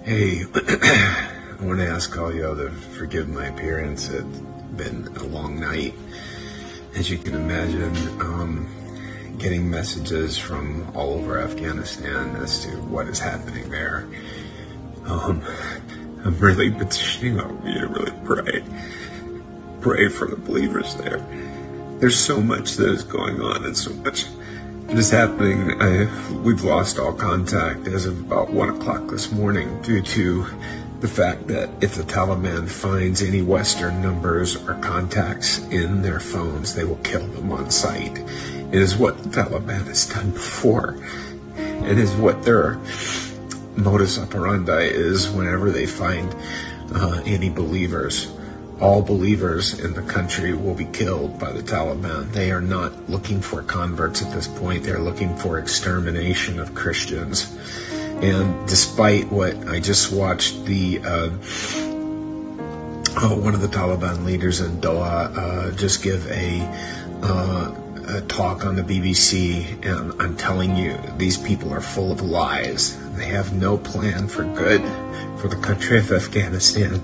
Hey, I want to ask all y'all to forgive my appearance. It's been a long night. As you can imagine, getting messages from all over Afghanistan as to what is happening there. I'm really petitioning on you to really pray for the believers there. There's so much that is going on and so much that is happening. We've lost all contact as of about 1 o'clock this morning due to the fact that if the Taliban finds any Western numbers or contacts in their phones, they will kill them on sight. It is what the Taliban has done before. It is what their modus operandi is whenever they find any believers. All believers in the country will be killed by the Taliban. They are not looking for converts at this point. They're looking for extermination of Christians. And despite what I just watched, one of the Taliban leaders in Doha just give a talk on the BBC, and I'm telling you, these people are full of lies. They have no plan for good for the country of Afghanistan.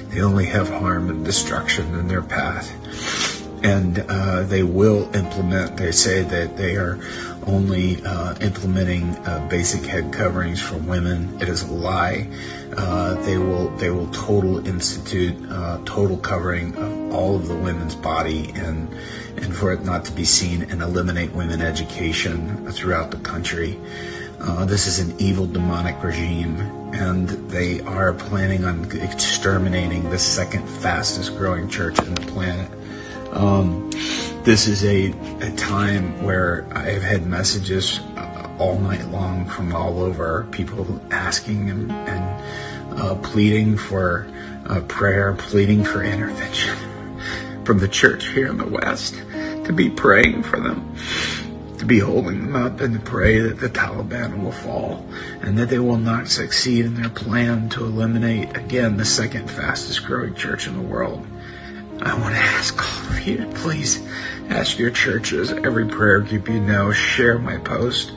They only have harm and destruction in their path. And they will implement, they say that they are only implementing basic head coverings for women. It is a lie. They will institute total covering of all of the women's body and for it not to be seen, and eliminate women education throughout the country. This is an evil demonic regime, and they are planning on exterminating the second fastest growing church on the planet. This is a time where I've had messages all night long from all over, people asking and pleading for prayer, pleading for intervention from the church here in the West, to be praying for them, to be holding them up, and to pray that the Taliban will fall and that they will not succeed in their plan to eliminate, again, the second fastest growing church in the world. I want to ask all of you to please ask your churches, every prayer group you know, share my post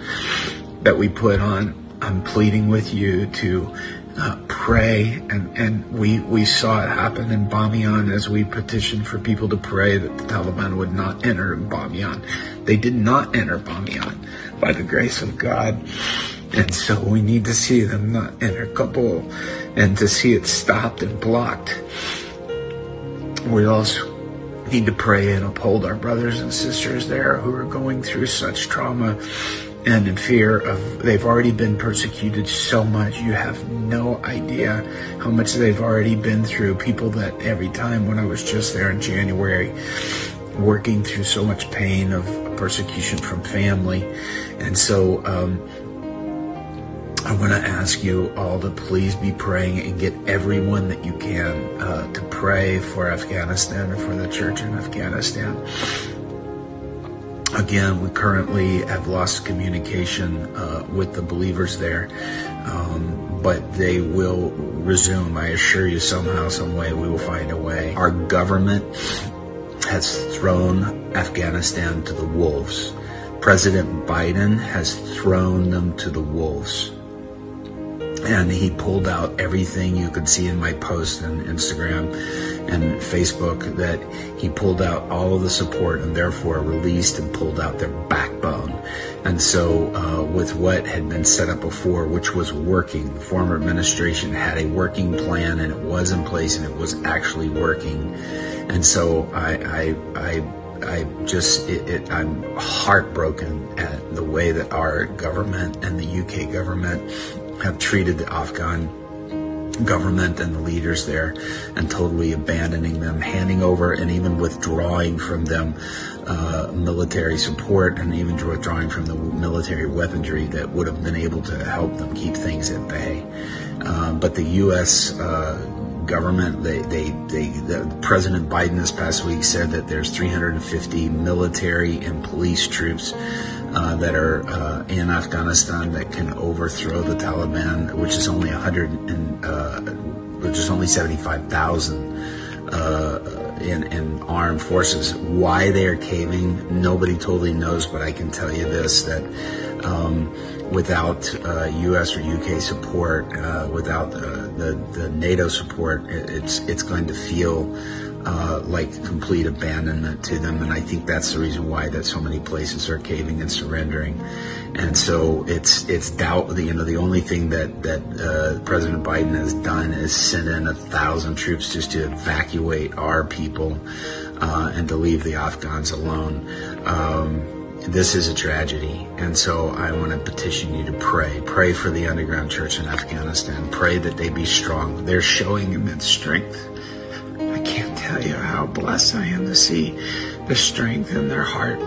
that we put on. I'm pleading with you to pray, and we saw it happen in Bamiyan as we petitioned for people to pray that the Taliban would not enter Bamiyan. They did not enter Bamiyan by the grace of God, and so we need to see them not enter Kabul and to see it stopped and blocked. We also need to pray and uphold our brothers and sisters there who are going through such trauma and in fear of, they've already been persecuted so much. You have no idea how much they've already been through. People that every time when I was just there in January, working through so much pain of persecution from family. And so I want to ask you all to please be praying and get everyone that you can to pray for Afghanistan and for the church in Afghanistan. Again, we currently have lost communication with the believers there, but they will resume. I assure you, somehow, some way, we will find a way. Our government has thrown Afghanistan to the wolves. President Biden has thrown them to the wolves. And he pulled out everything you could see in my post on Instagram and Facebook, that he pulled out all of the support and therefore released and pulled out their backbone. And so with what had been set up before, which was working, the former administration had a working plan and it was in place and it was actually working. And so I'm heartbroken at the way that our government and the UK government have treated the Afghan government and the leaders there, and totally abandoning them, handing over and even withdrawing from them military support, and even withdrawing from the military weaponry that would have been able to help them keep things at bay. But the U.S. government, the President Biden this past week said that there's 350 military and police troops that are in Afghanistan that can overthrow the Taliban, which is only 75,000 in armed forces. Why they are caving, nobody totally knows, but I can tell you this, that without U.S. or U.K. support, without the NATO support, it's going to feel like complete abandonment to them. And I think that's the reason why that so many places are caving and surrendering. And so it's doubt. The only thing that President Biden has done is send in 1,000 troops just to evacuate our people and to leave the Afghans alone. This is a tragedy, and so I want to petition you to pray for the underground church in Afghanistan. Pray that they be strong. They're showing immense strength. I can't tell you how blessed I am to see the strength in their heart.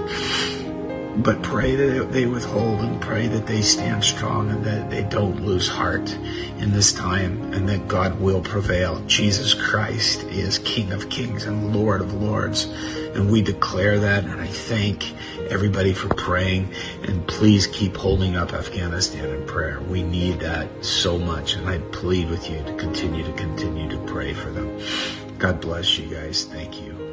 But pray that they withhold, and pray that they stand strong, and that they don't lose heart in this time, and that God will prevail. Jesus Christ is King of Kings and Lord of Lords, and we declare that. And I thank everybody for praying, and please keep holding up Afghanistan in prayer. We need that so much, and I plead with you to continue to pray for them. God bless you guys. Thank you.